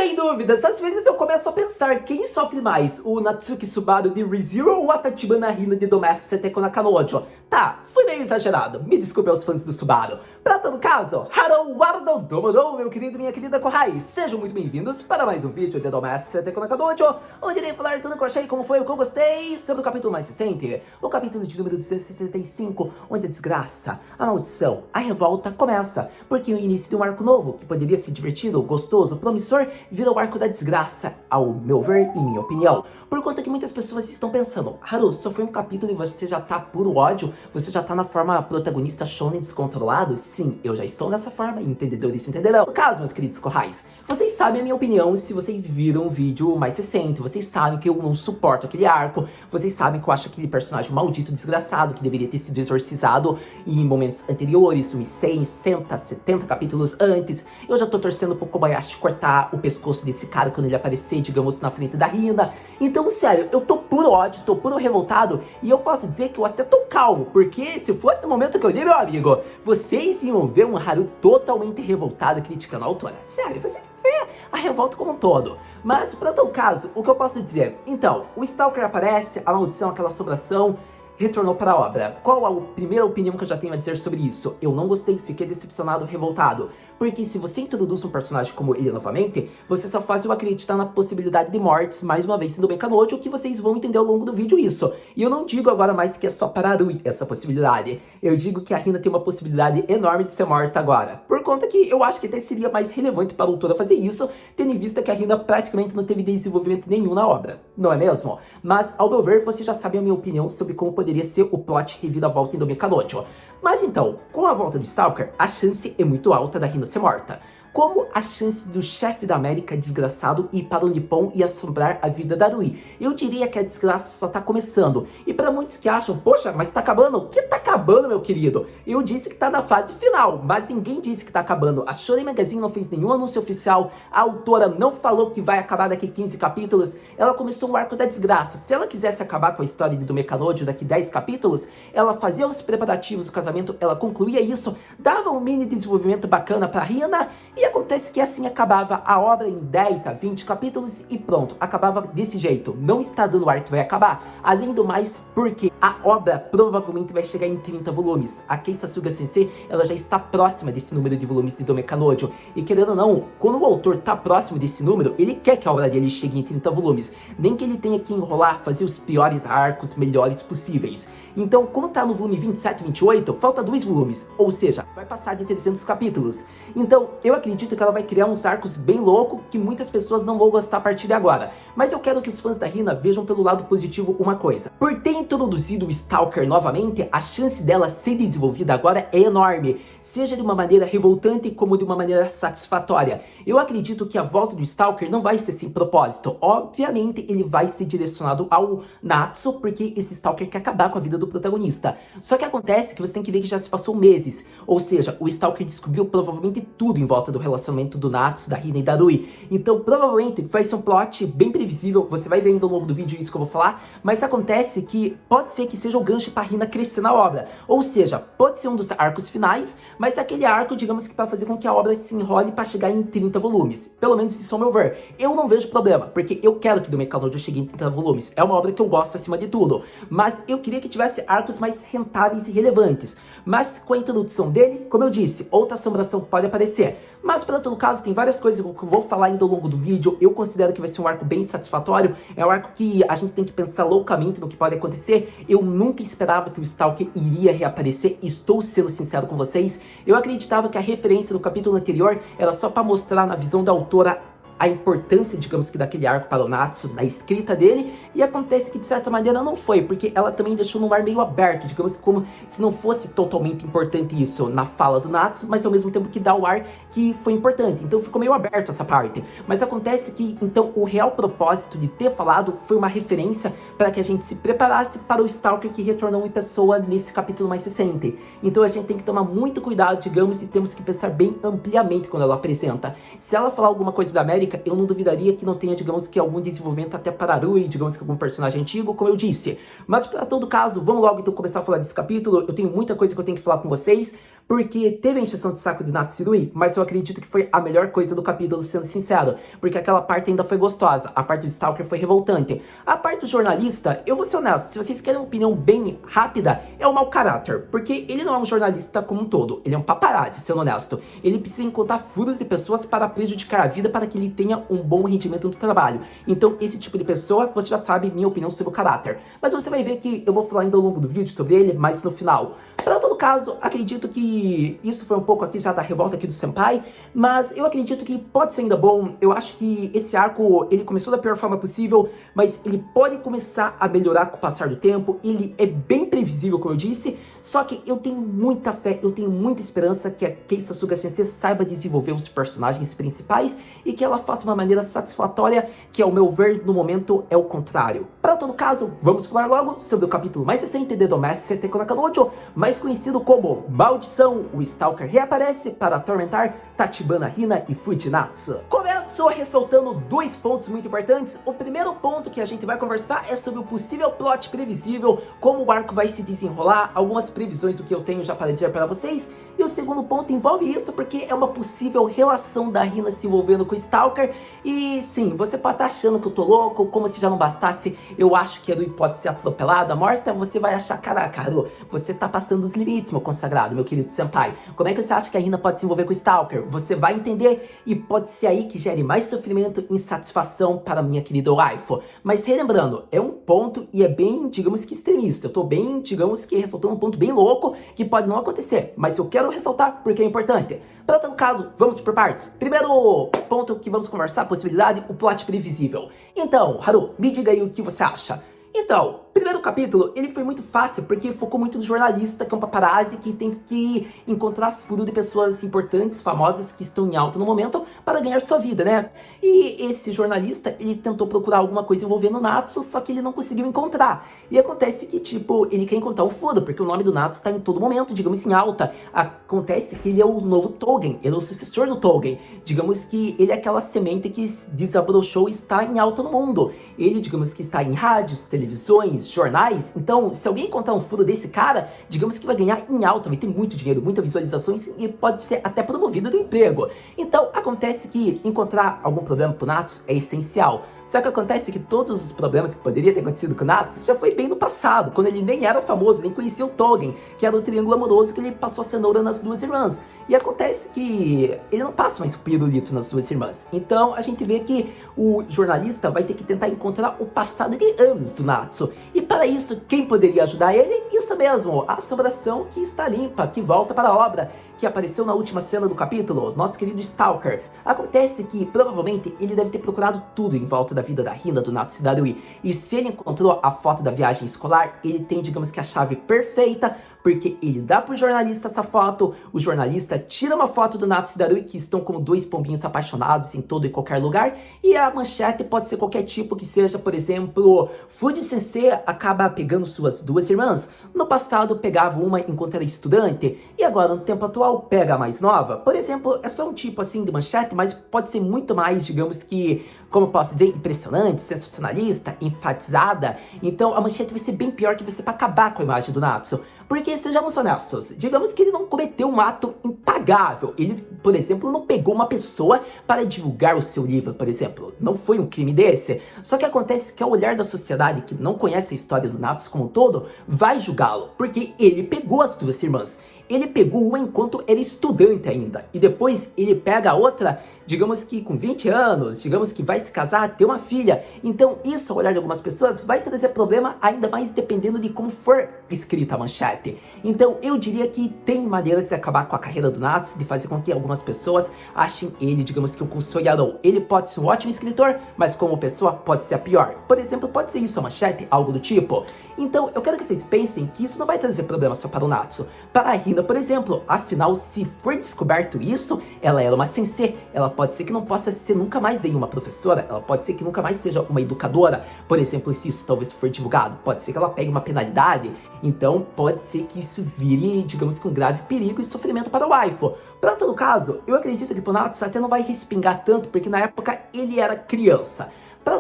Sem dúvidas, às vezes eu começo a pensar quem sofre mais, o Natsuki Subaru de ReZero ou a Tachibana Hina de Domestic Seteko Nakanojo. Tá, fui meio exagerado, me desculpe aos fãs do Subaru. Pra todo caso, Haru Wardou Domodou, meu querido e minha querida Kohai, sejam muito bem-vindos para mais um vídeo de Domestic Seteko Nakanojo, onde irei falar tudo que eu achei, como foi, o que eu gostei, sobre o capítulo mais recente, o capítulo de número 265, onde a desgraça, a maldição, a revolta começa, porque o início de um arco novo, que poderia ser divertido, gostoso, promissor, vira o arco da desgraça, ao meu ver e minha opinião. Por conta que muitas pessoas estão pensando, Haru, só foi um capítulo e você já tá puro ódio? Você já tá na forma protagonista shonen descontrolado? Sim, eu já estou nessa forma, entendedores entenderão. No caso, meus queridos Kohais, vocês sabem a minha opinião se vocês viram o vídeo mais recente, vocês sabem que eu não suporto aquele arco, vocês sabem que eu acho aquele personagem maldito, desgraçado, que deveria ter sido exorcizado em momentos anteriores, uns 100, 60, 70 capítulos antes. Eu já tô torcendo pro Kobayashi cortar o pescoço desse cara quando ele aparecer, digamos, na frente da Hina. Então, sério, eu tô puro ódio, tô puro revoltado, e eu posso dizer que eu até tô calmo, porque se fosse no momento que eu li, meu amigo, vocês iam ver um Haru totalmente revoltado criticando a autora. Sério, vocês iam ver a revolta como um todo. Mas, pra todo caso, o que eu posso dizer? Então, o Stalker aparece, a maldição, aquela assombração, retornou para a obra. Qual a primeira opinião que eu já tenho a dizer sobre isso? Eu não gostei, fiquei decepcionado, revoltado. Porque se você introduz um personagem como ele novamente, você só faz eu acreditar na possibilidade de mortes, mais uma vez sendo Mekanojo, que vocês vão entender ao longo do vídeo isso. E eu não digo agora mais que é só para Arui essa possibilidade. Eu digo que a Hina tem uma possibilidade enorme de ser morta agora. Por conta que eu acho que até seria mais relevante para a autora fazer isso, tendo em vista que a Hina praticamente não teve desenvolvimento nenhum na obra. Não é mesmo? Mas, ao meu ver, você já sabe a minha opinião sobre como poderia ser o plot reviravolta em Mekanojo. Mas então, com a volta do Stalker, a chance é muito alta da Hina ser morta. Como a chance do chefe da América desgraçado ir para o Nippon e assombrar a vida da Arui? Eu diria que a desgraça só tá começando. E para muitos que acham, poxa, mas tá acabando? O que tá acabando, meu querido? Eu disse que tá na fase final, mas ninguém disse que tá acabando. A Shonen Magazine não fez nenhum anúncio oficial, a autora não falou que vai acabar daqui 15 capítulos, ela começou um arco da desgraça. Se ela quisesse acabar com a história de Mekanojo daqui 10 capítulos, ela fazia os preparativos do casamento, ela concluía isso, dava um mini desenvolvimento bacana pra Hina, e acontece que assim acabava a obra em 10 a 20 capítulos e pronto, acabava desse jeito. Não está dando ar que vai acabar. Além do mais, porque a obra provavelmente vai chegar em 30 volumes. A Kei Sasuga Sensei, ela já está próxima desse número de volumes de Mekanojo. E querendo ou não, quando o autor está próximo desse número, ele quer que a obra dele chegue em 30 volumes. Nem que ele tenha que enrolar, fazer os piores arcos melhores possíveis. Então, como tá no volume 27 e 28, falta 2 volumes. Ou seja, vai passar de 300 capítulos. Então, eu acredito que ela vai criar uns arcos bem loucos que muitas pessoas não vão gostar a partir de agora. Mas eu quero que os fãs da Hina vejam pelo lado positivo uma coisa. Por ter introduzido o Stalker novamente, a chance dela ser desenvolvida agora é enorme. Seja de uma maneira revoltante como de uma maneira satisfatória. Eu acredito que a volta do Stalker não vai ser sem propósito. Obviamente, ele vai ser direcionado ao Natsu, porque esse Stalker quer acabar com a vida do protagonista. Só que acontece que você tem que ver que já se passou meses. Ou seja, o Stalker descobriu provavelmente tudo em volta do relacionamento do Natsu, da Hina e da Arui. Então, provavelmente, vai ser um plot bem previsível. Você vai ver ainda ao longo do vídeo isso que eu vou falar. Mas acontece que pode ser que seja o gancho para a Hina crescer na obra. Ou seja, pode ser um dos arcos finais, mas aquele arco, digamos que para fazer com que a obra se enrole para chegar em 30 volumes. Pelo menos isso ao meu ver. Eu não vejo problema, porque eu quero que Mekanojo chegue em 30 volumes. É uma obra que eu gosto acima de tudo. Mas eu queria que tivesse arcos mais rentáveis e relevantes. Mas com a introdução dele, como eu disse, outra assombração pode aparecer. Mas para todo caso, tem várias coisas que eu vou falar ainda ao longo do vídeo. Eu considero que vai ser um arco bem satisfatório. É um arco que a gente tem que pensar loucamente no que pode acontecer. Eu nunca esperava que o Stalker iria reaparecer. Estou sendo sincero com vocês. Eu acreditava que a referência do capítulo anterior era só para mostrar na visão da autora a importância, digamos que, daquele arco para o Natsu, na escrita dele, e acontece que de certa maneira não foi, porque ela também deixou no ar meio aberto, digamos que como se não fosse totalmente importante isso na fala do Natsu, mas ao mesmo tempo que dá o ar que foi importante, então ficou meio aberto essa parte. Mas acontece que, então, o real propósito de ter falado foi uma referência para que a gente se preparasse para o Stalker que retornou em pessoa nesse capítulo mais recente. Então a gente tem que tomar muito cuidado, digamos, e temos que pensar bem ampliamente quando ela apresenta. Se ela falar alguma coisa da América, eu não duvidaria que não tenha, digamos que, algum desenvolvimento até para Arui, digamos que algum personagem antigo, como eu disse. Mas para todo caso, vamos logo então começar a falar desse capítulo. Eu tenho muita coisa que eu tenho que falar com vocês, porque teve a encheção de saco de Natsui, mas eu acredito que foi a melhor coisa do capítulo, sendo sincero, porque aquela parte ainda foi gostosa, a parte do Stalker foi revoltante. A parte do jornalista, eu vou ser honesto, se vocês querem uma opinião bem rápida, é um mau caráter, porque ele não é um jornalista como um todo, ele é um paparazzi, sendo honesto. Ele precisa encontrar furos de pessoas para prejudicar a vida para que ele tenha um bom rendimento no trabalho. Então, esse tipo de pessoa, você já sabe minha opinião sobre o caráter. Mas você vai ver que eu vou falar ainda ao longo do vídeo sobre ele, mas no final. Para todo caso, acredito que isso foi um pouco aqui já da revolta aqui do Senpai, mas eu acredito que pode ser ainda bom. Eu acho que esse arco, ele começou da pior forma possível, mas ele pode começar a melhorar com o passar do tempo. Ele é bem previsível, como eu disse, só que eu tenho muita fé, eu tenho muita esperança que a Kei Sasuga Sensei saiba desenvolver os personagens principais e que ela faça de uma maneira satisfatória, que ao meu ver, no momento, é o contrário. Para todo caso, vamos falar logo sobre o capítulo mais recente de Domestic Teco Nakanojo, mais conhecido como Maldição. O Stalker reaparece para atormentar Tachibana Hina e Fujinatsu. Começo ressaltando dois pontos muito importantes. O primeiro ponto que a gente vai conversar é sobre o possível plot previsível, como o arco vai se desenrolar, algumas previsões do que eu tenho já para dizer para vocês. E o segundo ponto envolve isso porque é uma possível relação da Hina se envolvendo com o Stalker. E sim, você pode estar achando que eu tô louco, como se já não bastasse, eu acho que a Rui pode ser atropelada, morta, você vai achar, caraca, Haru, você tá passando os limites, meu consagrado, meu querido senpai. Como é que você acha que a Hina pode se envolver com o Stalker? Você vai entender e pode ser aí que gere mais sofrimento e insatisfação para minha querida waifu. Mas relembrando, é um ponto e é bem, digamos que extremista. Eu tô bem, digamos que ressaltando um ponto bem louco que pode não acontecer, mas eu quero ressaltar porque é importante. Para todo caso, vamos por partes. Primeiro ponto que vamos conversar, possibilidade, o plot previsível. Então, Haru, me diga aí o que você acha. Então, primeiro capítulo, ele foi muito fácil, porque focou muito no jornalista, que é um paparazzi, que tem que encontrar furo de pessoas importantes, famosas, que estão em alta no momento, para ganhar sua vida, né? E esse jornalista, ele tentou procurar alguma coisa envolvendo o Natsu, só que ele não conseguiu encontrar. E acontece que, tipo, ele quer encontrar o furo, porque o nome do Natsu está em todo momento, digamos em alta. Acontece que ele é o novo Tougen, ele é o sucessor do Tougen. Digamos que ele é aquela semente que desabrochou e está em alta no mundo. Ele, digamos que está em rádios, televisões, jornais. Então, se alguém encontrar um furo desse cara, digamos que vai ganhar em alta, vai ter muito dinheiro, muitas visualizações e pode ser até promovido do emprego. Então, acontece que encontrar algum problema pro Natsu é essencial. Só que acontece que todos os problemas que poderia ter acontecido com o Natsu já foi bem no passado, quando ele nem era famoso, nem conhecia o Tougen, que era o triângulo amoroso que ele passou a cenoura nas duas irmãs. E acontece que ele não passa mais o pirulito nas duas irmãs. Então a gente vê que o jornalista vai ter que tentar encontrar o passado de anos do Natsu. E para isso, quem poderia ajudar ele? Isso mesmo, a assombração que está limpa, que volta para a obra, que apareceu na última cena do capítulo, nosso querido Stalker. Acontece que, provavelmente, ele deve ter procurado tudo em volta da vida da Hina, do Natsu e da Rui. E se ele encontrou a foto da viagem escolar, ele tem, digamos que a chave perfeita, porque ele dá pro jornalista essa foto, o jornalista tira uma foto do Natsu e da Rui, que estão como dois pombinhos apaixonados em todo e qualquer lugar, e a manchete pode ser qualquer tipo que seja, por exemplo, Fuji Sensei acaba pegando suas duas irmãs. No passado pegava uma enquanto era estudante, e agora no tempo atual pega a mais nova. Por exemplo, é só um tipo assim de manchete, mas pode ser muito mais, digamos que, como eu posso dizer, impressionante, sensacionalista, enfatizada. Então a manchete vai ser bem pior que você para acabar com a imagem do Natsu. Porque, sejamos honestos, digamos que ele não cometeu um ato impagável. Ele, por exemplo, não pegou uma pessoa para divulgar o seu livro, por exemplo. Não foi um crime desse. Só que acontece que ao olhar da sociedade que não conhece a história do Natsu como um todo, vai julgá-lo. Porque ele pegou as duas irmãs. Ele pegou uma enquanto era estudante ainda. E depois ele pega a outra, digamos que com 20 anos, digamos que vai se casar, ter uma filha. Então isso, ao olhar de algumas pessoas, vai trazer problema, ainda mais dependendo de como for escrita a manchete. Então eu diria que tem maneiras de acabar com a carreira do Natsu, de fazer com que algumas pessoas achem ele, digamos que um Kusoyarou. Ele pode ser um ótimo escritor, mas como pessoa pode ser a pior. Por exemplo, pode ser isso a manchete, algo do tipo. Então eu quero que vocês pensem que isso não vai trazer problema só para o Natsu. Para a Hina, por exemplo, afinal, se for descoberto isso, ela era uma sensei, ela pode ser que não possa ser nunca mais nenhuma professora, ela pode ser que nunca mais seja uma educadora, por exemplo, se isso talvez for divulgado, pode ser que ela pegue uma penalidade, então pode ser que isso vire, digamos que um grave perigo e sofrimento para o waifu. Para todo caso, eu acredito que o Natsu até não vai respingar tanto, porque na época ele era criança.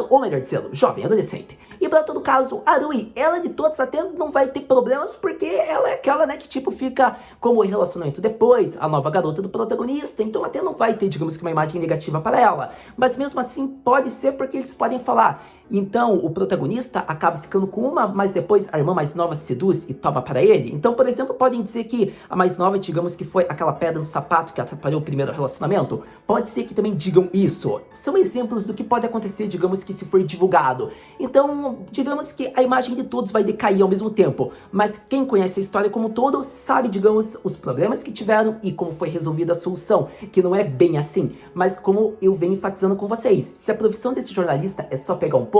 Ou melhor dizendo, jovem, adolescente. E E pra todo caso, a Rui, ela de todas até não vai ter problemas, porque ela é aquela, né, que tipo fica como relacionamento depois, a nova garota do protagonista, então até não vai ter, digamos que uma imagem negativa para ela. Mas mesmo assim, pode ser porque eles podem falar. Então, o protagonista acaba ficando com uma, mas depois a irmã mais nova seduz e toma para ele. Então, por exemplo, podem dizer que a mais nova, digamos que foi aquela pedra no sapato que atrapalhou o primeiro relacionamento. Pode ser que também digam isso. São exemplos do que pode acontecer, digamos que se for divulgado. Então, digamos que a imagem de todos vai decair ao mesmo tempo. Mas quem conhece a história como um todo sabe, digamos, os problemas que tiveram e como foi resolvida a solução. Que não é bem assim. Mas como eu venho enfatizando com vocês, se a profissão desse jornalista é só pegar um ponto,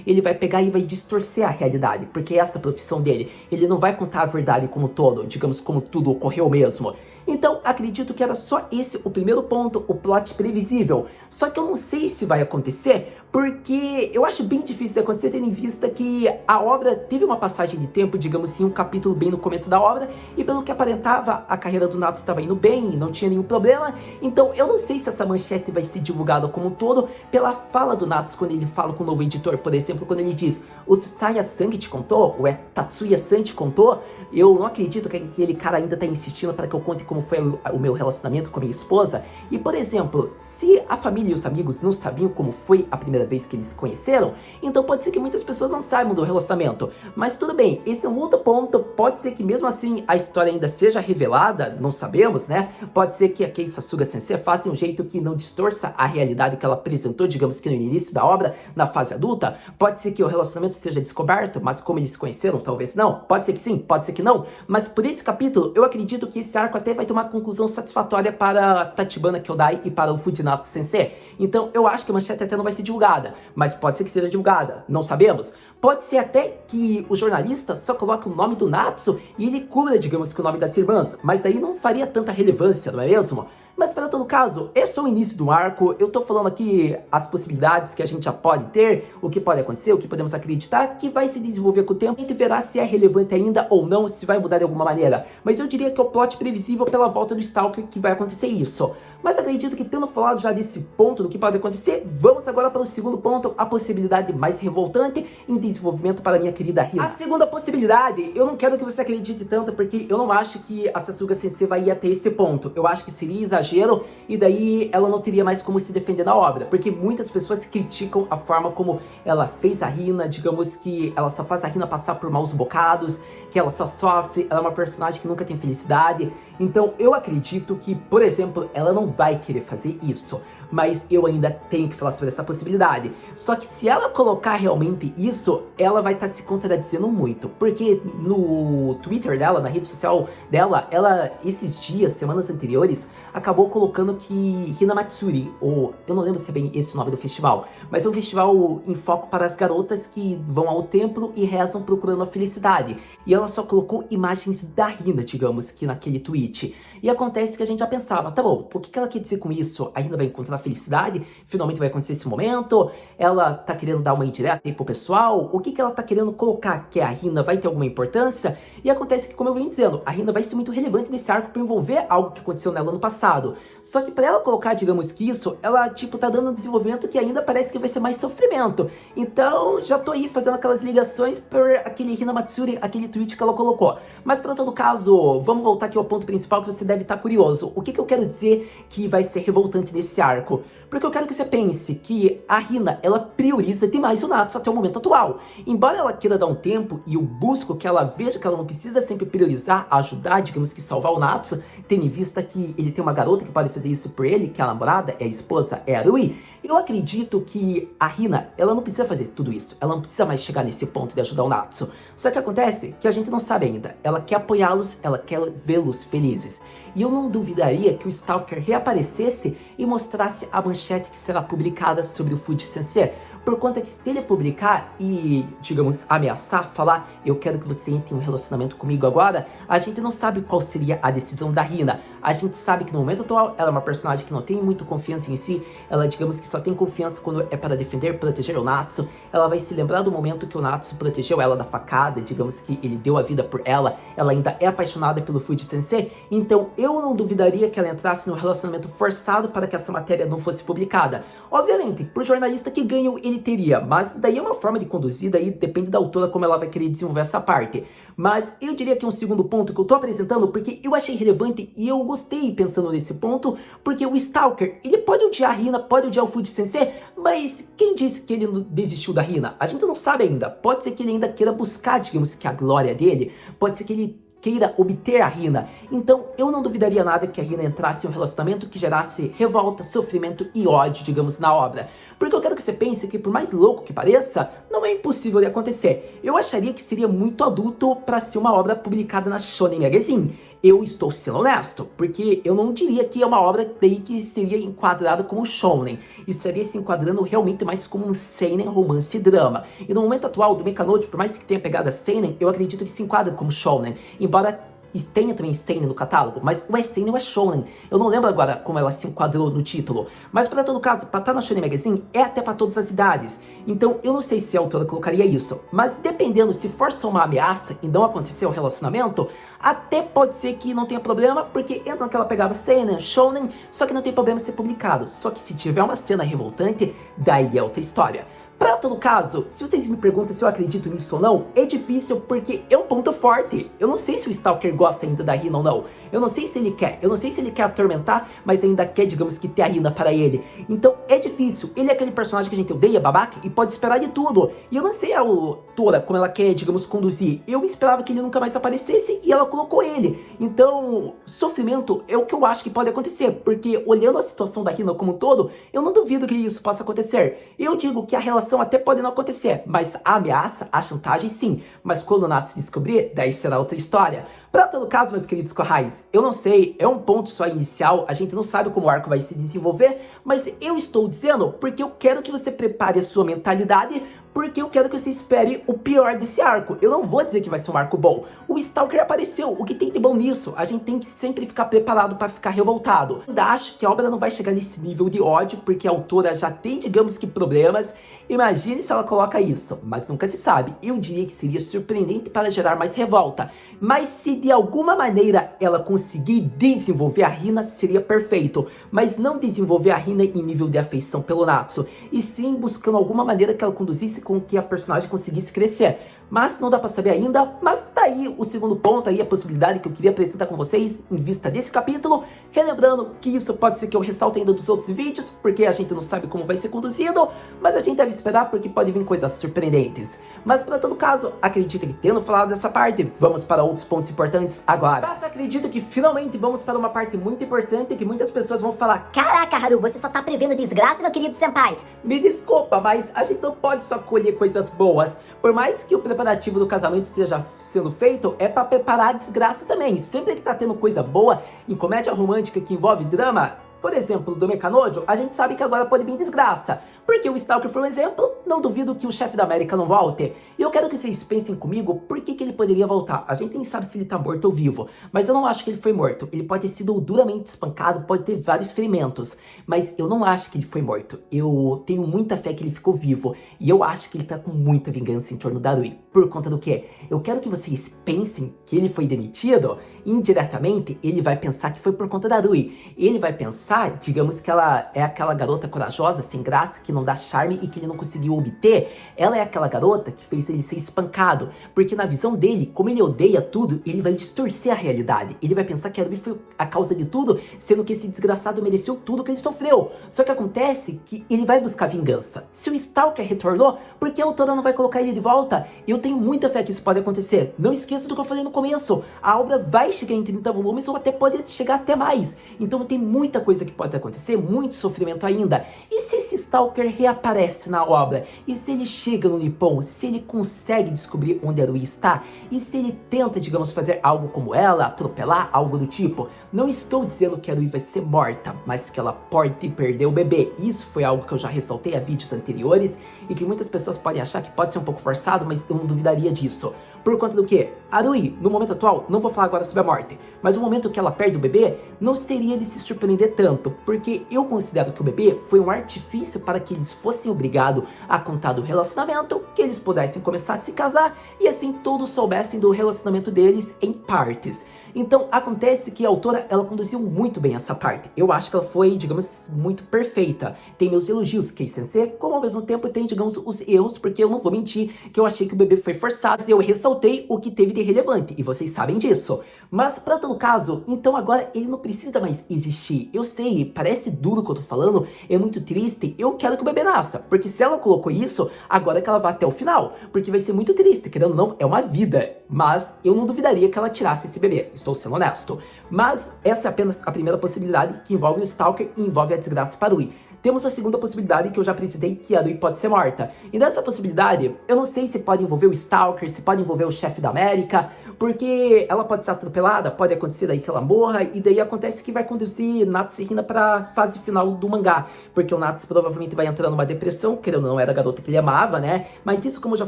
ele vai pegar e vai distorcer a realidade, porque essa é a profissão dele. Ele não vai contar a verdade como todo, digamos como tudo ocorreu mesmo. Então, acredito que era só esse o primeiro ponto, o plot previsível. Só que eu não sei se vai acontecer, porque eu acho bem difícil de acontecer, tendo em vista que a obra teve uma passagem de tempo, digamos assim, um capítulo bem no começo da obra, e pelo que aparentava, a carreira do Natsu estava indo bem, não tinha nenhum problema. Então, eu não sei se essa manchete vai ser divulgada como um todo, pela fala do Natsu quando ele fala com o novo editor. Por exemplo, quando ele diz, o Tsutaya-san te contou, ou é Tatsuya-san te contou, eu não acredito que aquele cara ainda tá insistindo para que eu conte como foi o meu relacionamento com a minha esposa. E, por exemplo, se a família e os amigos não sabiam como foi a primeira vez que eles se conheceram, então pode ser que muitas pessoas não saibam do relacionamento. Mas tudo bem, esse é um outro ponto. Pode ser que mesmo assim a história ainda seja revelada, não sabemos, né? Pode ser que a Kei Sasuga Sensei faça um jeito que não distorça a realidade que ela apresentou, digamos que no início da obra, na fase adulta. Pode ser que o relacionamento seja descoberto, mas como eles se conheceram, talvez não. Pode ser que sim, pode ser que não. Mas por esse capítulo, eu acredito que esse arco até vai ter uma conclusão satisfatória para Tachibana Kyodai e para o Fujinatsu Sensei. Então eu acho que a manchete até não vai ser divulgada, mas pode ser que seja divulgada, não sabemos. Pode ser até que o jornalista só coloque o nome do Natsu e ele cubra, digamos que o nome das irmãs, mas daí não faria tanta relevância, não é mesmo? Mas para todo caso, esse é o início do arco. Eu tô falando aqui as possibilidades que a gente já pode ter, o que pode acontecer, o que podemos acreditar, que vai se desenvolver com o tempo. A gente verá se é relevante ainda ou não, se vai mudar de alguma maneira. Mas eu diria que é o plot previsível pela volta do Stalker que vai acontecer isso. Mas acredito que tendo falado já desse ponto do que pode acontecer, vamos agora para o segundo ponto, a possibilidade mais revoltante em desenvolvimento para a minha querida Hina. A segunda possibilidade, eu não quero que você acredite tanto, porque eu não acho que a Sasuga Sensei vai ir até esse ponto. Eu acho que seria exagero, e daí ela não teria mais como se defender na obra, porque muitas pessoas criticam a forma como ela fez a Hina, digamos que ela só faz a Hina passar por maus bocados, que ela só sofre, ela é uma personagem que nunca tem felicidade. Então eu acredito que, por exemplo, ela não vai querer fazer isso, mas eu ainda tenho que falar sobre essa possibilidade. Só que se ela colocar realmente isso, ela vai estar se contradizendo muito, porque no Twitter dela, na rede social dela, ela esses dias, semanas anteriores, acabou colocando que Hinamatsuri, ou eu não lembro se é bem esse o nome do festival, mas é um festival em foco para as garotas que vão ao templo e rezam procurando a felicidade. E ela só colocou imagens da Hina, digamos, que naquele tweet. E acontece que a gente já pensava, tá bom, o que ela quer dizer com isso? A Hina vai encontrar felicidade? Finalmente vai acontecer esse momento? Ela tá querendo dar uma indireta aí pro pessoal? O que ela tá querendo colocar? Que a Hina vai ter alguma importância? E acontece que, como eu venho dizendo, a Hina vai ser muito relevante nesse arco pra envolver algo que aconteceu nela no passado. Só que pra ela colocar, digamos que isso, ela, tipo, tá dando um desenvolvimento que ainda parece que vai ser mais sofrimento. Então, já tô aí fazendo aquelas ligações por aquele Hinamatsuri, aquele tweet que ela colocou. Mas pra todo caso, vamos voltar aqui ao ponto principal que você deve estar curioso. O que eu quero dizer que vai ser revoltante nesse arco? Porque eu quero que você pense que a Hina, ela prioriza demais o Natsu até o momento atual. Embora ela queira dar um tempo e eu busco que ela veja que ela não precisa sempre priorizar, ajudar, digamos que salvar o Natsu, tendo em vista que ele tem uma garota que pode fazer isso por ele, que é a namorada, é a esposa, é a Rui. Eu acredito que a Hina, ela não precisa fazer tudo isso. Ela não precisa mais chegar nesse ponto de ajudar o Natsu. Só que acontece que a gente não sabe ainda. Ela quer apoiá-los, ela quer vê-los felizes. E eu não duvidaria que o Stalker reaparecesse e mostrasse a manchete que será publicada sobre o Fuji Sensei. Por conta que se ele publicar e, digamos, ameaçar, falar eu quero que você entre em um relacionamento comigo agora, a gente não sabe qual seria a decisão da Hina. A gente sabe que no momento atual ela é uma personagem que não tem muito confiança em si, ela digamos que só tem confiança quando é para defender, proteger o Natsu. Ela vai se lembrar do momento que o Natsu protegeu ela da facada, digamos que ele deu a vida por ela, ela ainda é apaixonada pelo Fuji Sensei, então eu não duvidaria que ela entrasse num relacionamento forçado para que essa matéria não fosse publicada. Obviamente, por jornalista que ganho ele teria, mas daí é uma forma de conduzir, daí depende da autora como ela vai querer desenvolver essa parte. Mas eu diria que é um segundo ponto que eu tô apresentando porque eu achei relevante e eu gostei pensando nesse ponto, porque o Stalker, ele pode odiar a Hina, pode odiar o Fuji Sensei, mas quem disse que ele não desistiu da Hina? A gente não sabe ainda, pode ser que ele ainda queira buscar, digamos que a glória dele, pode ser que ele queira obter a Hina. Então eu não duvidaria nada que a Hina entrasse em um relacionamento que gerasse revolta, sofrimento e ódio, digamos, na obra. Porque eu quero que você pense que, por mais louco que pareça, não é impossível de acontecer. Eu acharia que seria muito adulto para ser uma obra publicada na Shonen Magazine. Eu estou sendo honesto, porque eu não diria que é uma obra daí que seria enquadrada como shonen. Estaria se enquadrando realmente mais como um seinen, romance e drama. E no momento atual do Mekanojo, por mais que tenha pegada seinen, eu acredito que se enquadra como shonen. Embora tenha também seinen no catálogo, mas o seinen ou é shonen. Eu não lembro agora como ela se enquadrou no título. Mas para todo caso, para estar na Shonen Magazine, é até para todas as idades. Então eu não sei se a autora colocaria isso. Mas dependendo se for só uma ameaça e não acontecer o relacionamento, até pode ser que não tenha problema, porque entra naquela pegada seinen, shonen, só que não tem problema ser publicado. Só que se tiver uma cena revoltante, daí é outra história. Pra todo caso, se vocês me perguntam se eu acredito nisso ou não, é difícil porque é um ponto forte. Eu não sei se o Stalker gosta ainda da Hina ou não. Eu não sei se ele quer. Eu não sei se ele quer atormentar, mas ainda quer, digamos que, ter a Hina para ele. Então é difícil. Ele é aquele personagem que a gente odeia, babaca, e pode esperar de tudo. E eu não sei a autora como ela quer, digamos, conduzir. Eu esperava que ele nunca mais aparecesse e ela colocou ele. Então, sofrimento é o que eu acho que pode acontecer. Porque olhando a situação da Hina como um todo, eu não duvido que isso possa acontecer. Eu digo que a relação até pode não acontecer, mas a ameaça, a chantagem sim. Mas quando o Natsu descobrir, daí será outra história. Para todo caso, meus queridos corrais, eu não sei, é um ponto só inicial, a gente não sabe como o arco vai se desenvolver, mas eu estou dizendo porque eu quero que você prepare a sua mentalidade, porque eu quero que você espere o pior desse arco. Eu não vou dizer que vai ser um arco bom. O Stalker apareceu, o que tem de bom nisso? A gente tem que sempre ficar preparado para ficar revoltado. Eu ainda acho que a obra não vai chegar nesse nível de ódio, porque a autora já tem, digamos que, problemas. Imagine se ela coloca isso, mas nunca se sabe. Eu diria que seria surpreendente para gerar mais revolta. Mas se de alguma maneira ela conseguir desenvolver a Hina, seria perfeito. Mas não desenvolver a Hina em nível de afeição pelo Natsu, e sim buscando alguma maneira que ela conduzisse com que a personagem conseguisse crescer. Mas não dá pra saber ainda, mas tá aí o segundo ponto, aí a possibilidade que eu queria apresentar com vocês em vista desse capítulo, relembrando que isso pode ser que eu ressalte ainda dos outros vídeos, porque a gente não sabe como vai ser conduzido, mas a gente deve esperar porque pode vir coisas surpreendentes. Mas para todo caso, acredito que tendo falado dessa parte, vamos para outros pontos importantes agora. Mas acredito que finalmente vamos para uma parte muito importante que muitas pessoas vão falar: Caraca, Haru, você só tá prevendo desgraça, meu querido senpai. me desculpa, mas a gente não pode só colher coisas boas. Por mais que o preparativo do casamento esteja sendo feito, é pra preparar a desgraça também. Sempre que tá tendo coisa boa em comédia romântica que envolve drama, por exemplo, do Mekanojo, a gente sabe que agora pode vir desgraça. Porque o Stalker foi um exemplo, não duvido que o chefe da América não volte. E eu quero que vocês pensem comigo por que ele poderia voltar. A gente nem sabe se ele tá morto ou vivo, mas eu não acho que ele foi morto. Ele pode ter sido duramente espancado, pode ter vários ferimentos, mas eu não acho que ele foi morto. Eu tenho muita fé que ele ficou vivo, e eu acho que ele tá com muita vingança em torno da Rui. Por conta do quê? Eu quero que vocês pensem que ele foi demitido. Indiretamente, ele vai pensar que foi por conta da Rui. Ele vai pensar, digamos que ela é aquela garota corajosa, sem graça, que não dá charme e que ele não conseguiu obter. Ela é aquela garota que fez ele ser espancado, porque na visão dele, como ele odeia tudo, ele vai distorcer a realidade. Ele vai pensar que a Ruby foi a causa de tudo, sendo que esse desgraçado mereceu tudo que ele sofreu. Só que acontece que ele vai buscar vingança. Se o Stalker retornou, por que a autora não vai colocar ele de volta? Eu tenho muita fé que isso pode acontecer. Não esqueça do que eu falei no começo. A obra vai chegar em 30 volumes ou até pode chegar até mais. Então tem muita coisa que pode acontecer, muito sofrimento ainda. E se esse Stalker reaparece na obra? E se ele chega no Nippon? Se ele consegue descobrir onde a Rui está? E se ele tenta, digamos, fazer algo como ela, atropelar, algo do tipo? Não estou dizendo que a Rui vai ser morta, mas que ela pode perder o bebê. Isso foi algo que eu já ressaltei a vídeos anteriores e que muitas pessoas podem achar que pode ser um pouco forçado, mas eu não duvidaria disso. Por conta do quê? Arui, no momento atual, não vou falar agora sobre a morte, mas o momento que ela perde o bebê, não seria de se surpreender tanto, porque eu considero que o bebê foi um artifício para que eles fossem obrigados a contar do relacionamento, que eles pudessem começar a se casar, e assim todos soubessem do relacionamento deles em partes. Então acontece que a autora, ela conduziu muito bem essa parte. Eu acho que ela foi, digamos, muito perfeita. Tem meus elogios, Kei Sensei, como ao mesmo tempo tem, digamos, os erros, porque eu não vou mentir que eu achei que o bebê foi forçado e eu ressaltei o que teve de relevante, e vocês sabem disso. Mas pra todo caso, então agora ele não precisa mais existir. Eu sei, parece duro o que eu tô falando, é muito triste, eu quero que o bebê nasça, porque se ela colocou isso, agora é que ela vai até o final, porque vai ser muito triste, querendo ou não, é uma vida. Mas eu não duvidaria que ela tirasse esse bebê, estou sendo honesto. Mas essa é apenas a primeira possibilidade, que envolve o Stalker e envolve a desgraça para o Rui. Temos a segunda possibilidade que eu já apresentei, que a Rui pode ser morta. E nessa possibilidade, eu não sei se pode envolver o Stalker, se pode envolver o chefe da América, porque ela pode ser atropelada, pode acontecer daí que ela morra, e daí acontece que vai conduzir Natsu e Hina pra fase final do mangá, porque o Natsu provavelmente vai entrar numa depressão, querendo ou não, era a garota que ele amava, né? Mas isso, como já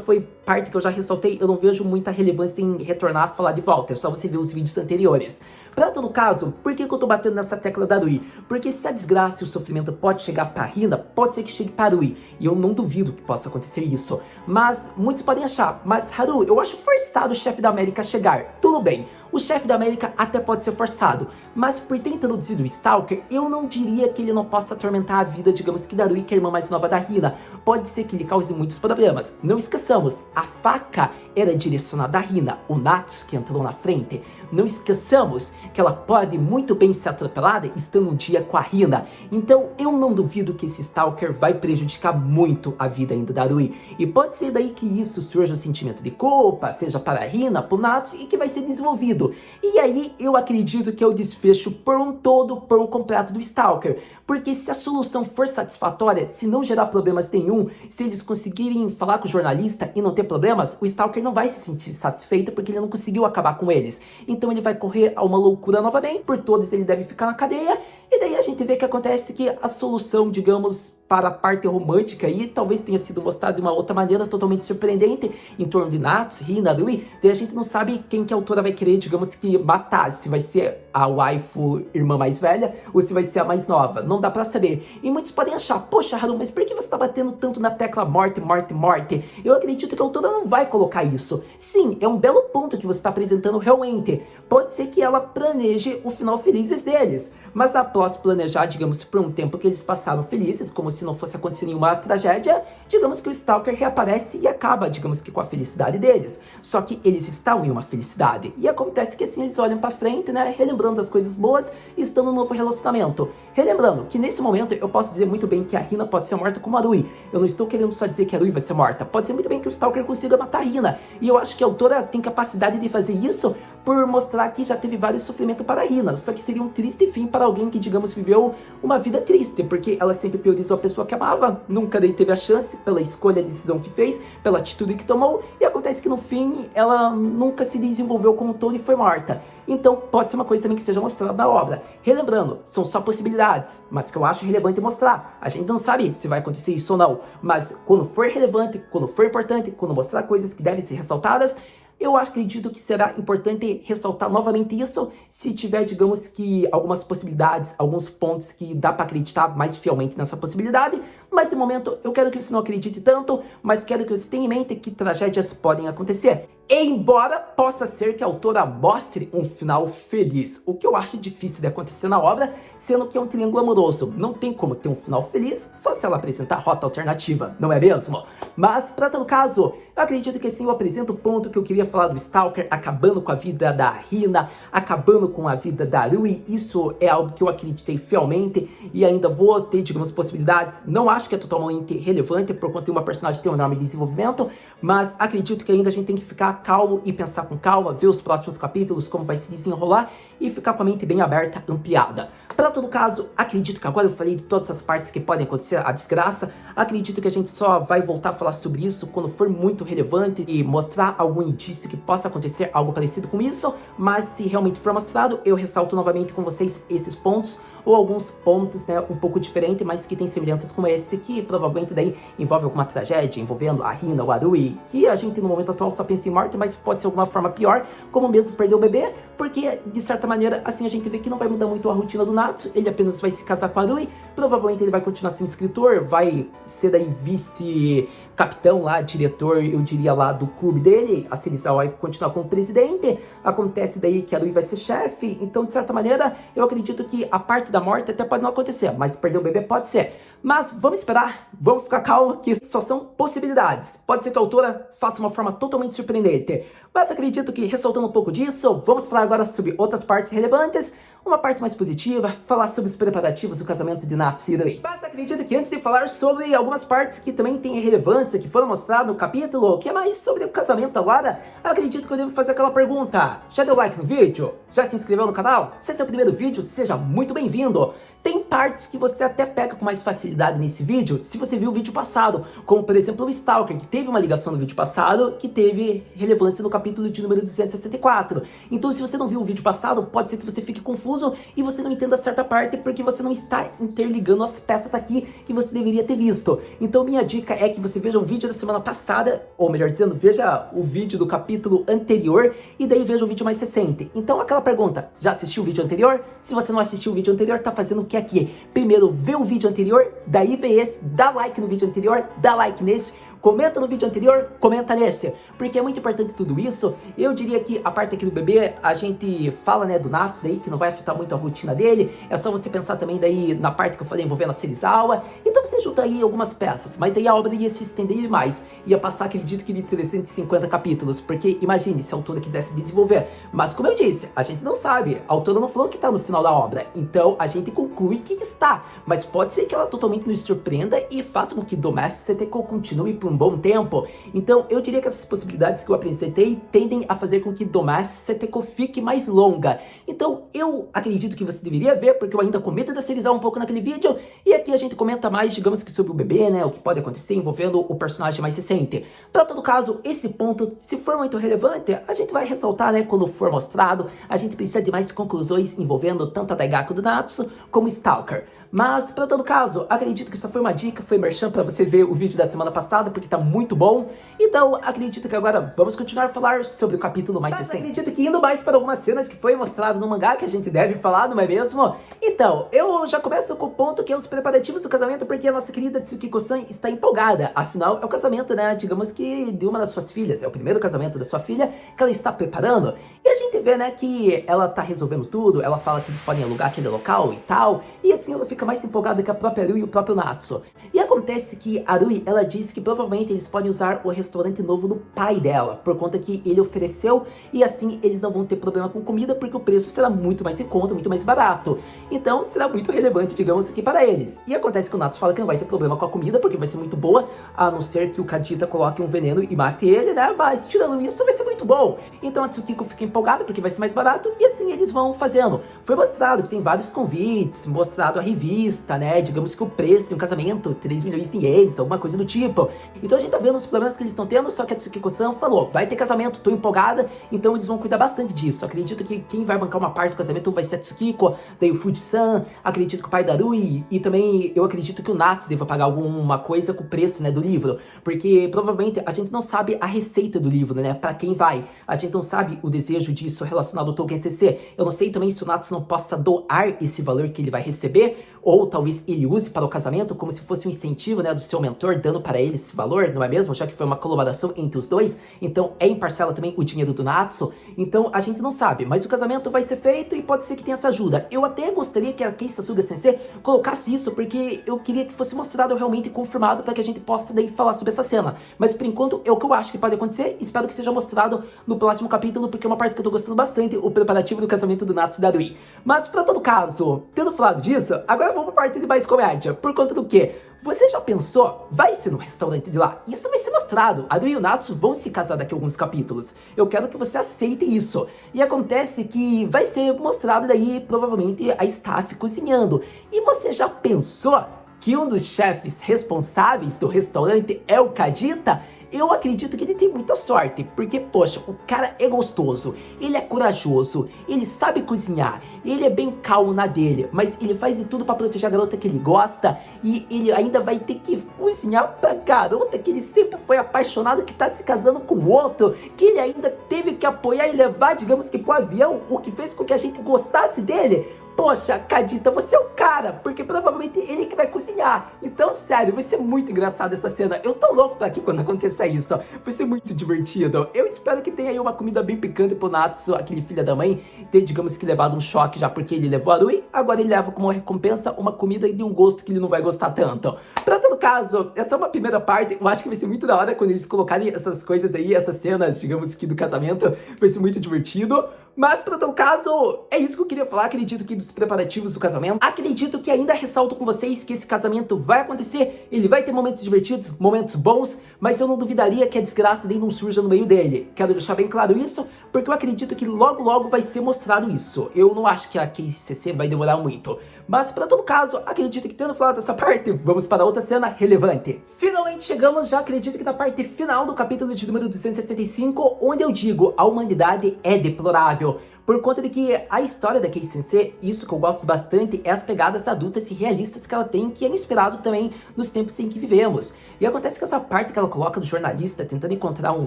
foi parte que eu já ressaltei, eu não vejo muita relevância em retornar a falar de volta, é só você ver os vídeos anteriores. Pra todo caso, por que eu tô batendo nessa tecla da Rui? Porque se a desgraça e o sofrimento pode chegar pra Hina, pode ser que chegue para Rui, e eu não duvido que possa acontecer isso. Mas muitos podem achar, mas Haru, eu acho forçado o chefe da América chegar. Tudo bem, o chefe da América até pode ser forçado, mas por ter introduzido o Stalker, eu não diria que ele não possa atormentar a vida, digamos que da Rui, que é a irmã mais nova da Hina. Pode ser que ele cause muitos problemas. Não esqueçamos, a faca era direcionada a Hina, o Natsu que entrou na frente. Não esqueçamos que ela pode muito bem ser atropelada estando um dia com a Hina. Então eu não duvido que esse Stalker vai prejudicar muito a vida ainda da Rui. E pode ser daí que isso surja um sentimento de culpa, seja para a Hina, para o Natsu, e que vai ser desenvolvido. E aí eu acredito que é o desfecho por um todo, por um completo do Stalker. Porque se a solução for satisfatória, se não gerar problemas nenhum, se eles conseguirem falar com o jornalista e não ter problemas, o Stalker não vai se sentir satisfeito porque ele não conseguiu acabar com eles. Então ele vai correr a uma loucura novamente, por todos ele deve ficar na cadeia, e daí a gente vê que acontece que a solução, digamos, para a parte romântica aí, talvez tenha sido mostrada de uma outra maneira totalmente surpreendente, em torno de Natsu, Hina, Rui, daí a gente não sabe quem que a autora vai querer, digamos que, matar, se vai ser a waifu irmã mais velha, ou se vai ser a mais nova, não dá pra saber. E muitos podem achar, poxa Haru, mas por que você tá batendo tanto na tecla morte, morte, morte? Eu acredito que a autora não vai colocar isso. Sim, é um belo ponto que você tá apresentando realmente. Pode ser que ela planeje o final felizes deles, mas após planejar, digamos, por um tempo que eles passaram felizes, como se não fosse acontecer nenhuma tragédia, digamos que o Stalker reaparece e acaba, digamos que com a felicidade deles. Só que eles estão em uma felicidade, e acontece que assim eles olham pra frente, né, relembrando as coisas boas e estão num novo relacionamento. Relembrando que nesse momento eu posso dizer muito bem que a Hina pode ser morta como a Rui. Eu não estou querendo só dizer que a Rui vai ser morta, pode ser muito bem que o Stalker consiga matar a Hina, e eu acho que a autora tem capacidade de fazer isso por mostrar que já teve vários sofrimentos para a Hina, só que seria um triste fim para alguém que, digamos, viveu uma vida triste, porque ela sempre priorizou a pessoa que amava, nunca daí teve a chance, pela escolha, a decisão que fez, pela atitude que tomou, e acontece que no fim, ela nunca se desenvolveu como um todo e foi morta. Então, pode ser uma coisa também que seja mostrada na obra. Relembrando, são só possibilidades, mas que eu acho relevante mostrar. A gente não sabe se vai acontecer isso ou não, mas quando for relevante, quando for importante, quando mostrar coisas que devem ser ressaltadas, eu acredito que será importante ressaltar novamente isso, se tiver, digamos que, algumas possibilidades, alguns pontos que dá para acreditar mais fielmente nessa possibilidade, mas de momento eu quero que você não acredite tanto, mas quero que você tenha em mente que tragédias podem acontecer. Embora possa ser que a autora mostre um final feliz, o que eu acho difícil de acontecer na obra, sendo que é um triângulo amoroso. Não tem como ter um final feliz, só se ela apresentar rota alternativa, não é mesmo? Mas, para todo caso, eu acredito que assim eu apresento o ponto que eu queria falar do Stalker, acabando com a vida da Hina, acabando com a vida da Rui. Isso é algo que eu acreditei fielmente e ainda vou ter, digamos, possibilidades. Não acho que é totalmente relevante, por conta de uma personagem ter um enorme desenvolvimento, mas acredito que ainda a gente tem que ficar calmo e pensar com calma, ver os próximos capítulos, como vai se desenrolar e ficar com a mente bem aberta, ampliada. Para todo caso, acredito que agora eu falei de todas as partes que podem acontecer, a desgraça, acredito que a gente só vai voltar a falar sobre isso quando for muito relevante e mostrar algum indício que possa acontecer algo parecido com isso, mas se realmente for mostrado, eu ressalto novamente com vocês esses pontos, ou alguns pontos, né, um pouco diferentes, mas que tem semelhanças como esse, que provavelmente daí envolve alguma tragédia envolvendo a Hina, o Arui, que a gente no momento atual só pensa em morte, mas pode ser alguma forma pior, como mesmo perder o bebê, porque de certa maneira assim a gente vê que não vai mudar muito a rotina do Natsu, ele apenas vai se casar com a Arui, provavelmente ele vai continuar sendo escritor, vai ser daí vice-capitão lá, diretor, eu diria lá do clube dele, a Serizawa vai continuar como presidente, acontece daí que a Arui vai ser chefe, então de certa maneira eu acredito que a parte da morte até pode não acontecer, mas perder o bebê pode ser. Mas vamos esperar, vamos ficar calmo, que só são possibilidades. Pode ser que a autora faça uma forma totalmente surpreendente. Mas acredito que, ressaltando um pouco disso, vamos falar agora sobre outras partes relevantes. Uma parte mais positiva, falar sobre os preparativos do casamento de Natsu e Arui. Mas acredito que antes de falar sobre algumas partes que também têm relevância, que foram mostradas no capítulo, que é mais sobre o casamento agora, acredito que eu devo fazer aquela pergunta. Já deu like no vídeo? Já se inscreveu no canal? Se esse é o primeiro vídeo, seja muito bem-vindo! Tem partes que você até pega com mais facilidade nesse vídeo se você viu o vídeo passado, como por exemplo o Stalker, que teve uma ligação no vídeo passado, que teve relevância no capítulo de número 264. Então se você não viu o vídeo passado, pode ser que você fique confuso e você não entenda certa parte porque você não está interligando as peças aqui que você deveria ter visto. Então minha dica é que você veja o vídeo da semana passada, ou melhor dizendo, veja o vídeo do capítulo anterior e daí veja o vídeo mais recente. Então aquela pergunta, já assistiu o vídeo anterior? Se você não assistiu o vídeo anterior, tá fazendo o que aqui? Primeiro vê o vídeo anterior, daí vê esse, dá like no vídeo anterior, dá like nesse, comenta no vídeo anterior, comenta nesse, porque é muito importante tudo isso. Eu diria que a parte aqui do bebê, a gente fala, né, do Natsu daí, que não vai afetar muito a rotina dele, é só você pensar também daí na parte que eu falei envolvendo a Serizawa, então você junta aí algumas peças, mas daí a obra ia se estender demais, ia passar, acredito que de 350 capítulos, porque imagine se a autora quisesse desenvolver, mas como eu disse, a gente não sabe, a autora não falou que tá no final da obra, então a gente conclui que está, mas pode ser que ela totalmente nos surpreenda e faça com que Domestic Seteko continue por um bom tempo. Então eu diria que essas possibilidades que eu apresentei tendem a fazer com que Domestic Seteko fique mais longa. Então eu acredito que você deveria ver, porque eu ainda comento da Serizawa um pouco naquele vídeo, e aqui a gente comenta mais, digamos que sobre o bebê, né, o que pode acontecer envolvendo o personagem mais recente. Para todo caso, esse ponto, se for muito relevante, a gente vai ressaltar, né, quando for mostrado. A gente precisa de mais conclusões envolvendo tanto a Daigaku do Natsu como Stalker. Mas, para todo caso, acredito que isso foi uma dica, foi merchan para você ver o vídeo da semana passada, porque tá muito bom. Então, acredito que agora vamos continuar a falar sobre o capítulo mais recente. Acredito que indo mais para algumas cenas que foi mostrado no mangá, que a gente deve falar, não é mesmo? Então, eu já começo com o ponto que é os preparativos do casamento, porque a nossa querida Tsukiko-san está empolgada. Afinal, é o casamento, né, digamos que de uma das suas filhas, é o primeiro casamento da sua filha que ela está preparando. E a gente vê, né, que ela tá resolvendo tudo, ela fala que eles podem alugar aquele local e tal, e assim ela fica mais empolgada que a própria Arui e o próprio Natsu. E acontece que a Arui, ela disse que provavelmente eles podem usar o restaurante novo do pai dela, por conta que ele ofereceu, e assim eles não vão ter problema com comida, porque o preço será muito mais em conta, muito mais barato. Então será muito relevante, digamos aqui, para eles. E acontece que o Natsu fala que não vai ter problema com a comida, porque vai ser muito boa, a não ser que o Kadita coloque um veneno e mate ele, né? Mas tirando isso, vai ser muito bom. Então a Tsukiko fica empolgada, porque vai ser mais barato, e assim eles vão fazendo. Foi mostrado que tem vários convites, mostrado a revista, né? Digamos que o preço de um casamento, 3 milhões de ienes, alguma coisa do tipo. Então a gente tá vendo os problemas que eles estão tendo, só que a Tsukiko-san falou, vai ter casamento, tô empolgada, então eles vão cuidar bastante disso. Acredito que quem vai bancar uma parte do casamento vai ser a Tsukiko, daí o Fuji-san, acredito que o pai da Arui, e também eu acredito que o Natsu deva pagar alguma coisa com o preço, né, do livro, porque provavelmente a gente não sabe a receita do livro, né, pra quem vai. A gente não sabe o desejo disso relacionado ao Tolkien CC. Eu não sei também se o Natsu não possa doar esse valor que ele vai receber, ou talvez ele use para o casamento como se fosse um incentivo, né, do seu mentor, dando para ele esse valor, não é mesmo? Já que foi uma colaboração entre os dois, então é em parcela também o dinheiro do Natsu, então a gente não sabe, mas o casamento vai ser feito e pode ser que tenha essa ajuda. Eu até gostaria que a Kei Sasuga Sensei colocasse isso, porque eu queria que fosse mostrado realmente confirmado para que a gente possa daí falar sobre essa cena, mas por enquanto é o que eu acho que pode acontecer, espero que seja mostrado no próximo capítulo, porque é uma parte que eu tô gostando bastante, o preparativo do casamento do Natsu e da Arui. Mas para todo caso, tendo falado disso, agora vamos para a parte de mais comédia, por conta do quê? Você já pensou? Vai ser no restaurante de lá. Isso vai ser mostrado. A Arui e o Natsu vão se casar daqui a alguns capítulos. Eu quero que você aceite isso. E acontece que vai ser mostrado daí, provavelmente, a staff cozinhando. E você já pensou que um dos chefes responsáveis do restaurante é o Kadita? Eu acredito que ele tem muita sorte, porque, poxa, o cara é gostoso, ele é corajoso, ele sabe cozinhar, ele é bem calmo na dele, mas ele faz de tudo pra proteger a garota que ele gosta, e ele ainda vai ter que cozinhar pra garota que ele sempre foi apaixonado, que tá se casando com outro, que ele ainda teve que apoiar e levar, digamos que pro avião, o que fez com que a gente gostasse dele. Poxa, Cadita, você é o cara, porque provavelmente ele que vai cozinhar. Então, sério, vai ser muito engraçado essa cena. Eu tô louco pra que quando acontecer isso, vai ser muito divertido. Eu espero que tenha aí uma comida bem picante pro Natsu, aquele filho da mãe, ter, digamos que, levado um choque já porque ele levou a Rui. Agora ele leva como recompensa uma comida de um gosto que ele não vai gostar tanto. Pra todo caso, essa é uma primeira parte. Eu acho que vai ser muito da hora quando eles colocarem essas coisas aí, essas cenas, digamos que, do casamento. Vai ser muito divertido. Mas, para todo caso, é isso que eu queria falar. Acredito que dos preparativos do casamento. Acredito que ainda ressalto com vocês que esse casamento vai acontecer. Ele vai ter momentos divertidos, momentos bons, mas eu não duvidaria que a desgraça dele não surja no meio dele. Quero deixar bem claro isso, porque eu acredito que logo logo vai ser mostrado isso. Eu não acho que a KCC vai demorar muito. Mas, para todo caso, acredito que tendo falado dessa parte, vamos para outra cena relevante. Finalmente chegamos, já acredito que na parte final do capítulo de número 265, onde eu digo, a humanidade é deplorável. Por conta de que a história da Kei Sensei, isso que eu gosto bastante, é as pegadas adultas e realistas que ela tem, que é inspirado também nos tempos em que vivemos. E acontece que essa parte que ela coloca do jornalista tentando encontrar um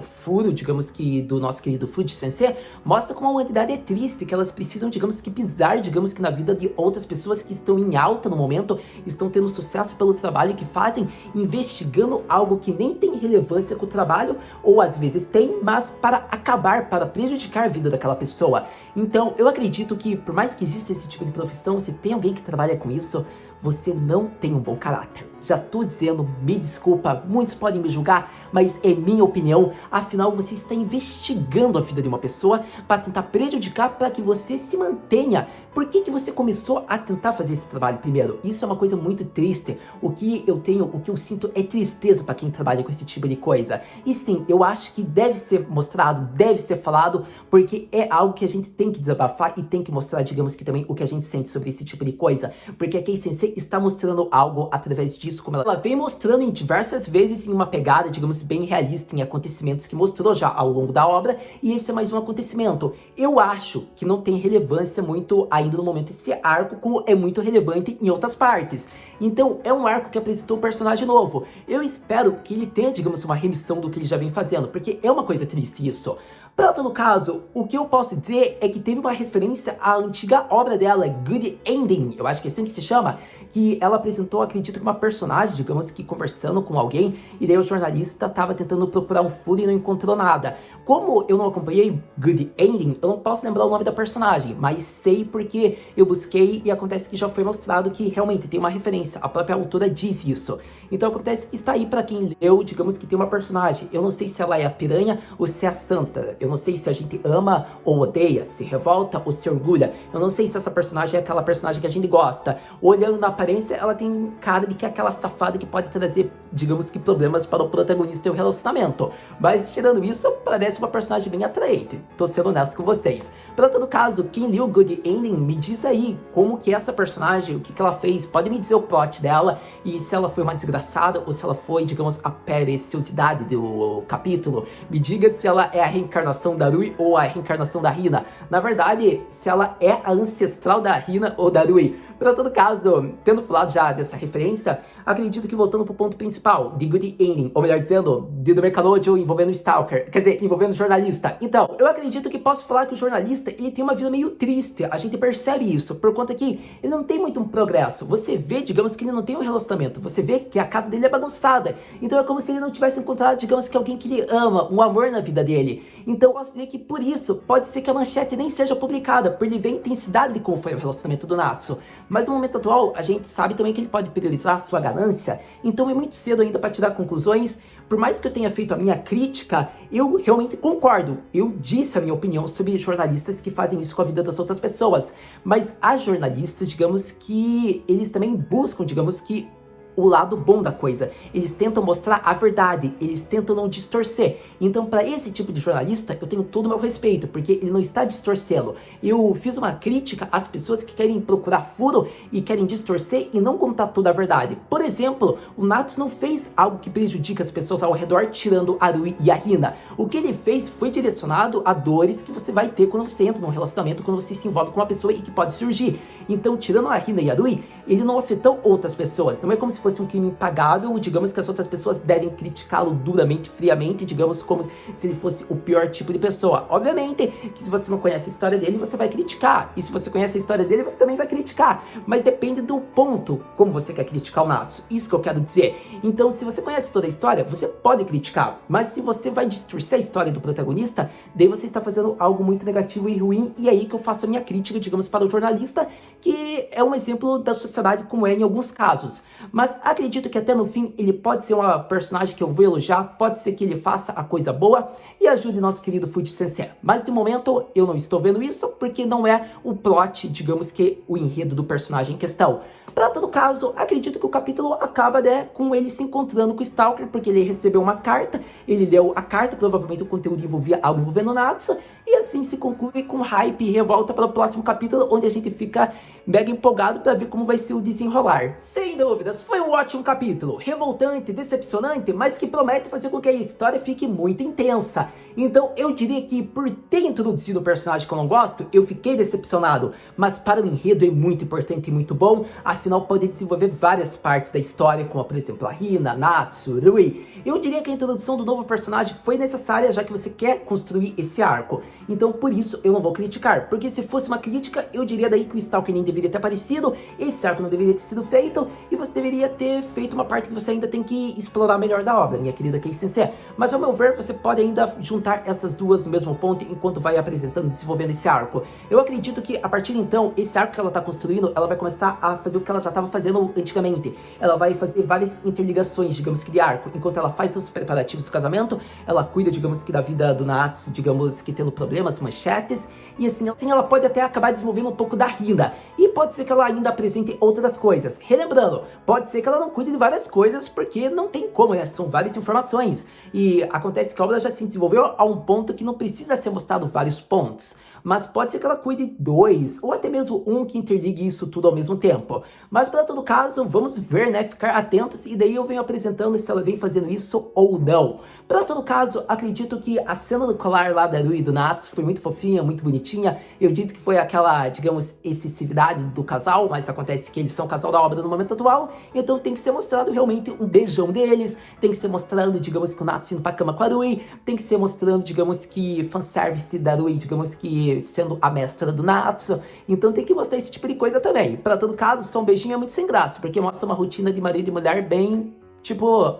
furo, digamos que, do nosso querido Fuji Sensei, mostra como a humanidade é triste, que elas precisam, digamos que, pisar, digamos que, na vida de outras pessoas que estão em alta no momento, estão tendo sucesso pelo trabalho que fazem, investigando algo que nem tem relevância com o trabalho, ou às vezes tem, mas para acabar, para prejudicar a vida daquela pessoa. Então, eu acredito que, por mais que exista esse tipo de profissão, se tem alguém que trabalha com isso, você não tem um bom caráter. Já tô dizendo, me desculpa, muitos podem me julgar, mas é minha opinião. Afinal, você está investigando a vida de uma pessoa para tentar prejudicar para que você se mantenha. Por que você começou a tentar fazer esse trabalho primeiro? Isso é uma coisa muito triste. O que eu sinto é tristeza para quem trabalha com esse tipo de coisa. E sim, eu acho que deve ser mostrado, deve ser falado, porque é algo que a gente tem que desabafar e tem que mostrar, digamos que também, o que a gente sente sobre esse tipo de coisa. Porque a Kei Sensei está mostrando algo através disso, como ela vem mostrando em diversas vezes em uma pegada, digamos, bem realista em acontecimentos que mostrou já ao longo da obra, e esse é mais um acontecimento. Eu acho que não tem relevância muito ainda no momento esse arco, como é muito relevante em outras partes. Então é um arco que apresentou um personagem novo. Eu espero que ele tenha, digamos, uma remissão do que ele já vem fazendo, porque é uma coisa triste isso. Para todo caso, o que eu posso dizer é que teve uma referência à antiga obra dela, Good Ending, eu acho que é assim que se chama, que ela apresentou, acredito que uma personagem, digamos que conversando com alguém, e daí o jornalista estava tentando procurar um furo e não encontrou nada. Como eu não acompanhei Good Ending, eu não posso lembrar o nome da personagem, mas sei porque eu busquei e acontece que já foi mostrado que realmente tem uma referência, a própria autora diz isso. Então acontece que está aí para quem leu, digamos que tem uma personagem, eu não sei se ela é a piranha ou se é a santa, eu não sei se a gente ama ou odeia, se revolta ou se orgulha, eu não sei se essa personagem é aquela personagem que a gente gosta. Olhando na aparência, ela tem cara de que é aquela safada que pode trazer, digamos que, problemas para o protagonista e o relacionamento. Mas tirando isso, parece uma personagem bem atraente, tô sendo honesto com vocês. Para todo caso, quem leu Good Ending, me diz aí como que essa personagem, o que ela fez, pode me dizer o plot dela, e se ela foi uma desgraçada ou se ela foi, digamos, a preciosidade do capítulo. Me diga se ela é a reencarnação da Rui ou a reencarnação da Hina. Na verdade, se ela é a ancestral da Hina ou da Rui. Para todo caso, tendo falado já dessa referência, acredito que voltando pro ponto principal, de Good Ending, ou melhor dizendo, de do Mercalodio envolvendo o Stalker, quer dizer, envolvendo o jornalista. Então, eu acredito que posso falar que o jornalista, ele tem uma vida meio triste, a gente percebe isso, por conta que ele não tem muito um progresso. Você vê, digamos que ele não tem um relacionamento, você vê que a casa dele é bagunçada, então é como se ele não tivesse encontrado, digamos que alguém que ele ama, um amor na vida dele. Então eu posso dizer que por isso, pode ser que a manchete nem seja publicada, por ele ver a intensidade de como foi o relacionamento do Natsu. Mas no momento atual, a gente sabe também que ele pode priorizar sua ganância, então é muito cedo ainda para tirar conclusões. Por mais que eu tenha feito a minha crítica, eu realmente concordo. Eu disse a minha opinião sobre jornalistas que fazem isso com a vida das outras pessoas. Mas há jornalistas, digamos que eles também buscam, digamos que, o lado bom da coisa. Eles tentam mostrar a verdade, eles tentam não distorcer. Então, para esse tipo de jornalista, eu tenho todo o meu respeito, porque ele não está distorcendo. Eu fiz uma crítica às pessoas que querem procurar furo e querem distorcer e não contar toda a verdade. Por exemplo, o Natsu não fez algo que prejudica as pessoas ao redor, tirando a Rui e a Hina. O que ele fez foi direcionado a dores que você vai ter quando você entra num relacionamento, quando você se envolve com uma pessoa e que pode surgir. Então, tirando a Hina e a Rui, ele não afetou outras pessoas. Não é como se fosse um crime impagável, digamos que as outras pessoas devem criticá-lo duramente, friamente, digamos como se ele fosse o pior tipo de pessoa. Obviamente que se você não conhece a história dele, você vai criticar. E se você conhece a história dele, você também vai criticar. Mas depende do ponto como você quer criticar o Natsu. Isso que eu quero dizer. Então, se você conhece toda a história, você pode criticar. Mas se você vai distorcer a história do protagonista, daí você está fazendo algo muito negativo e ruim. E aí que eu faço a minha crítica, digamos, para o jornalista, que é um exemplo da sociedade como é em alguns casos. Mas acredito que até no fim ele pode ser uma personagem que eu vou elogiar, pode ser que ele faça a coisa boa e ajude nosso querido Fujii Sensei. Mas de momento eu não estou vendo isso porque não é o plot, digamos que o enredo do personagem em questão. Para todo caso, acredito que o capítulo acaba, né, com ele se encontrando com o Stalker, porque ele recebeu uma carta, ele leu a carta, provavelmente o conteúdo envolvia algo envolvendo o Natsu, e assim se conclui com hype e revolta para o próximo capítulo, onde a gente fica mega empolgado para ver como vai ser o desenrolar. Sem dúvidas, foi um ótimo capítulo, revoltante, decepcionante, mas que promete fazer com que a história fique muito intensa. Então eu diria que por ter introduzido um personagem que eu não gosto, eu fiquei decepcionado, mas para o enredo é muito importante e muito bom, afinal pode desenvolver várias partes da história, como por exemplo a Hina, Natsu, Rui. Eu diria que a introdução do novo personagem foi necessária, já que você quer construir esse arco. Então por isso eu não vou criticar, porque se fosse uma crítica, eu diria daí que o Stalker nem deveria ter aparecido, esse arco não deveria ter sido feito, e você deveria ter feito uma parte que você ainda tem que explorar melhor da obra, minha querida Kei Sensei. Mas ao meu ver, você pode ainda juntar essas duas no mesmo ponto enquanto vai apresentando, desenvolvendo esse arco. Eu acredito que a partir de então, esse arco que ela está construindo, ela vai começar a fazer o que ela já estava fazendo antigamente. Ela vai fazer várias interligações, digamos que de arco. Enquanto ela faz os preparativos do casamento, ela cuida, digamos que da vida do Natsu, digamos que tendo problemas, manchetes, e assim ela pode até acabar desenvolvendo um pouco da Hina. E pode ser que ela ainda apresente outras coisas. Relembrando, pode ser que ela não cuide de várias coisas, porque não tem como, né? São várias informações. E acontece que a obra já se desenvolveu a um ponto que não precisa ser mostrado vários pontos. Mas pode ser que ela cuide dois, ou até mesmo um que interligue isso tudo ao mesmo tempo. Mas para todo caso, vamos ver, né, ficar atentos, e daí eu venho apresentando se ela vem fazendo isso ou não. Para todo caso, acredito que a cena do colar lá da Rui e do Natsu foi muito fofinha, muito bonitinha. Eu disse que foi aquela, digamos, excessividade do casal, mas acontece que eles são o casal da obra no momento atual, então tem que ser mostrado realmente um beijão deles, tem que ser mostrando, digamos, que o Natsu indo pra cama com a Rui, tem que ser mostrando, digamos, que fanservice da Rui, digamos que sendo a mestra do Natsu, então tem que mostrar esse tipo de coisa também. Para todo caso, só um beijinho é muito sem graça, porque mostra uma rotina de marido e mulher bem, tipo,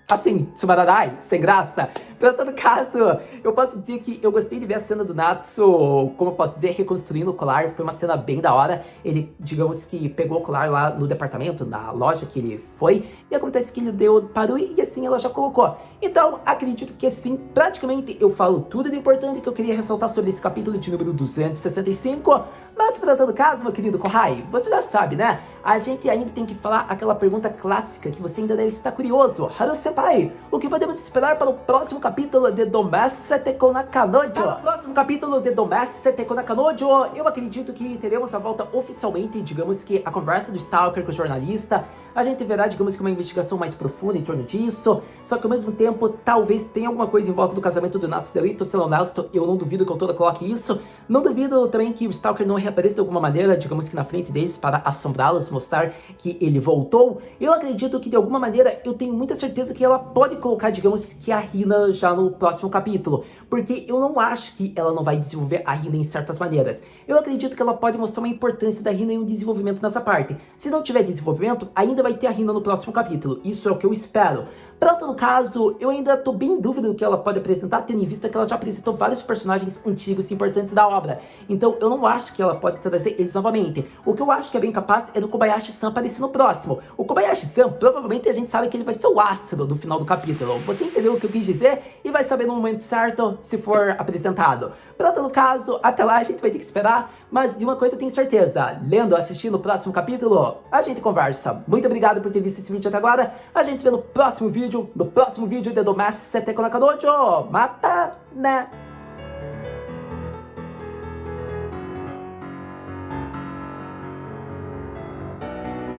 assim, tsumararai, sem graça. Pra todo caso, eu posso dizer que eu gostei de ver a cena do Natsu, como eu posso dizer, reconstruindo o colar. Foi uma cena bem da hora. Ele, digamos que pegou o colar lá no departamento, na loja que ele foi, e acontece que ele deu para o e assim ela já colocou. Então, acredito que assim, praticamente eu falo tudo de importante que eu queria ressaltar sobre esse capítulo de número 265. Mas pra todo caso, meu querido Kohai, você já sabe, né? A gente ainda tem que falar aquela pergunta clássica que você ainda deve estar curioso. Haru-senpai, o que podemos esperar para o próximo capítulo de Domestic Seiko Nakanojo? Para o próximo capítulo de Domestic Seiko Nakanojo, eu acredito que teremos a volta oficialmente, digamos que a conversa do Stalker com o jornalista. A gente verá, digamos que uma investigação mais profunda em torno disso, só que ao mesmo tempo, talvez tenha alguma coisa em volta do casamento do Natsu Delito, sendo honesto, eu não duvido que o autora coloque isso. Não duvido também que o Stalker não reapareça de alguma maneira, digamos que na frente deles, para assombrá-los, mostrar que ele voltou. Eu acredito que de alguma maneira, eu tenho muita certeza que ela pode colocar, digamos que a Hina já no próximo capítulo, porque eu não acho que ela não vai desenvolver a Hina em certas maneiras. Eu acredito que ela pode mostrar uma importância da Hina em um desenvolvimento nessa parte. Se não tiver desenvolvimento, ainda vai ter a Hina no próximo capítulo. Isso é o que eu espero. Para todo caso, eu ainda tô bem em dúvida do que ela pode apresentar, tendo em vista que ela já apresentou vários personagens antigos e importantes da obra. Então eu não acho que ela pode trazer eles novamente. O que eu acho que é bem capaz é do Kobayashi-san aparecer no próximo. O Kobayashi-san, provavelmente a gente sabe que ele vai ser o astro do final do capítulo. Você entendeu o que eu quis dizer? E vai saber no momento certo se for apresentado. Para todo caso, até lá a gente vai ter que esperar. Mas de uma coisa eu tenho certeza, lendo ou assistindo o próximo capítulo, a gente conversa. Muito obrigado por ter visto esse vídeo até agora. A gente se vê no próximo vídeo de Domestic Seteco Nakanojo. Mata, né?